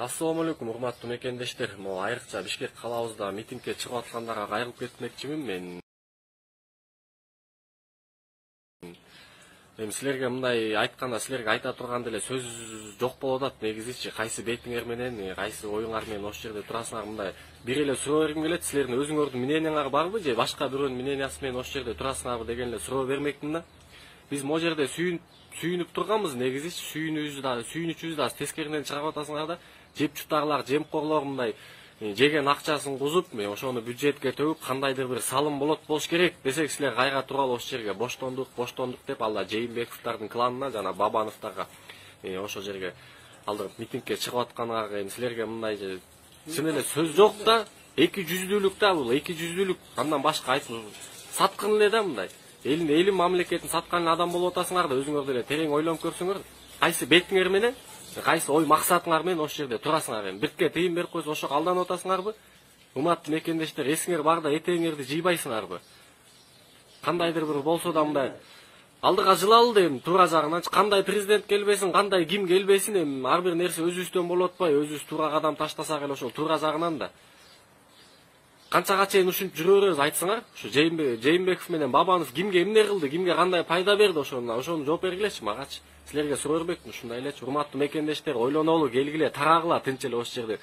Assalamu alaikum, урматтуу мекендештер. Айрыкча Бишкек калабызда митингге чыгып аткандарга кайрылып кетмекчимин мен. Силерге мындай айтканда, силерге айта турган деле сөз жок болуп атат. Негизичи кайсы бетиңер менен, кайсы оюңар менен ошол жерде турасыңар, мындай бир эле суроо бергим келет. Силердин өзүңөрдүн мнениеңер барбы же башка бирөөнүн мнениясы менен ошол жерде турасыңарбы деген эле суроо бермекмин да. Биз могу жерде сүйүнүп турганбыз, негизичи сүйүнүчүбүздү да тескеринен чыгарып атасыңар да. Жеп чутарлар, жемкорлор мындай жеген акчасын кузуп, ошону бюджетке төгүп, кандайдыр бир салым болуш керек десек, силер кайга туралы ошол жерге боштондук деп алда Жээнбековдардын кланына жана Бабановдорго ошол жерге алдырып митингге чыгып атканга силерге мындай чын эле сөз жок да, эки жүздүүлүк да бул, эки жүздүүлүк, андан башка айтып саткын эле да мындай. Элин мамлекетин саткан адам болуп атасыңар да, өзүңөр деле терең ойлонуп көрсөңөр, кайсы бетиңер менен, кайсы ой максатыңар менен ошол жерде турасыңар. Бирке тыйын берип койсо ошого алданып атасыңарбы? Урматтуу мекендештер, эсиңер барда этеңерди жыйбайсыңарбы? Кандайдыр бир болсо да мындай алдыга жылалы эми туура жагынан кандай президент келбесин, кандай ким келбесин, эми ар бир нерсе өзүбүздөн болуп атпайбы? Өзүбүз туура кадам таштасак эле ошол туура жагынан да канчага чейин ушинтип жүрө беребиз айтсаңар. Ушу Жээнбеков менен Бабанов кимге эмне кылды, кимге кандай пайда берди, ошону жооп бергилечи магачы. Силерге суроо бербекмин, ушундай элечи. Урматтуу мекендештер, ойлонолу, келгиле, тарагыла, тынч эле ошол жерде.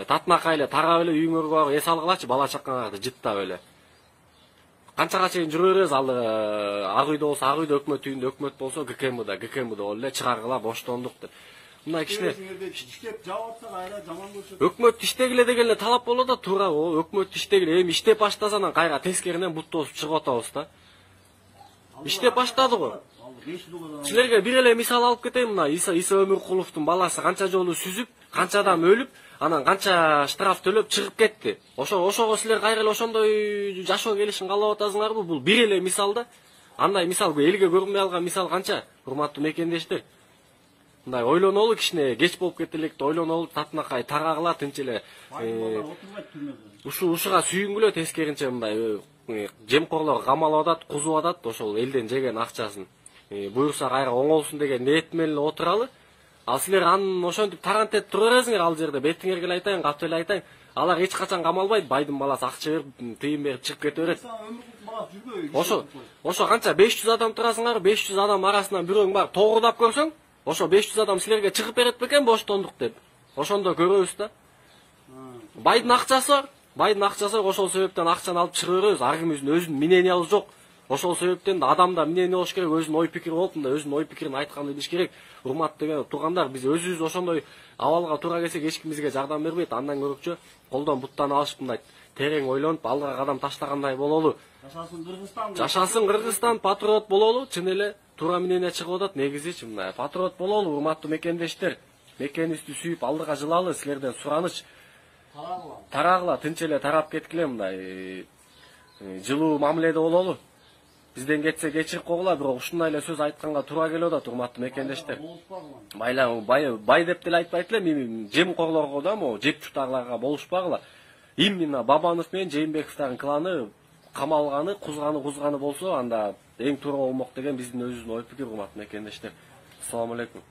Татынакай эле тарап эле үйүңөргө барып эс алгылачы, бала чакаңарды жыттап эле. Канчага чейин жүрө беребиз, ал ак үйдө болсо ак үйдө, өкмөт үйүндө өкмөт болсо ГКМда болуп эле чыгаргыла, боштондук деп. Мындай кичине иштеп жаап атсак айла жаман көрсөт. Өкмөт иштегиле деген эле талап болот да, туура. Өкмөт иштегиле, эми иштеп баштасанан кайра тескеринен бут тосуп чыгып атабыз да. Иштеп баштады го. Силерге бир эле мисал алып кетейин, мына Иса Өмүркуловдун баласы канча жолу сүзүп, канча адам өлүп, анан канча штраф төлөп чыгып кетти. Ошого силер кайра эле ошондой жашоо келишин каалап атасыңарбы? Бул бир эле мисал да. Андай мисал элге көрүнбөй алган мисал канча? Урматтуу мекендештер. Мындай ойлонолу, кичине кеч болуп кетти электи, ойлонолу, татынакай тарагыла, тынч эле. Ушуга сүйүнгүлө, тескеринче мындай жемкорлор камалып атат, кузуп атат, ошол элден жеген акчасын буюрса кайра оңолсун деген ниет менен эле отуралы. Ал силер анын ошентип тарантет тура бересиңер, ал жерде бетиңерге эле айтайын, катып эле айтайын. Алар эч качан камалбайт, байдын баласы акча берип, тыйын берип чыгып кете берет. Ошо канча 500 адам турасыңар, 500 адам арасынан бирөөң бар тоогурдап көрсөң, ошо 500 адам силерге чыгып берет бекен боштондук деп. Ошондо көрөбүз да. Байдын акчасы бар. Байдын акчасы ошол себептен акчаны алып чыгып беребиз. Ар кимибиздин өзүнүн мнениябыз жок. Ошол себептен да адамда мнение болуш керек, өзүнүн ой пикири болуп, мындай өзүнүн ой пикирин айтканды билиш керек. Урматтуу туугандар, биз өзүбүз ошондой абалга туура келсек эч ким бизге жардам бербейт. Андан көрөкчө колдон буттан алышып мындай терең ойлонуп, алдыга кадам таштагандай бололу. Жашасын Кыргызстан, патриот бололу, чын эле туура мнение чыгып атат. Негизичи мындай патриот бололу, урматтуу мекендештер. Мекенибизди сүйүп алдыга жылалы, силерден сураныч. Тарагыла, тынч эле тарап кеткиле, мындай жылуу мамиледе бололу. Бизден кетсе кечирип койгула, бирок ушундай эле сөз айтканга туура келип атат, урматтуу мекендештер. Бай деп деле айтпайт элем, жемкорлорго да, могу жеп чутарларга болушпагыла. Именно Бабанов менен Жээнбековдардын кланы камалганы, кузганы болсо, анда эң туура болмок деген биздин өзүбүздүн ой пикир, урматтуу мекендештер. Assalamu alaikum.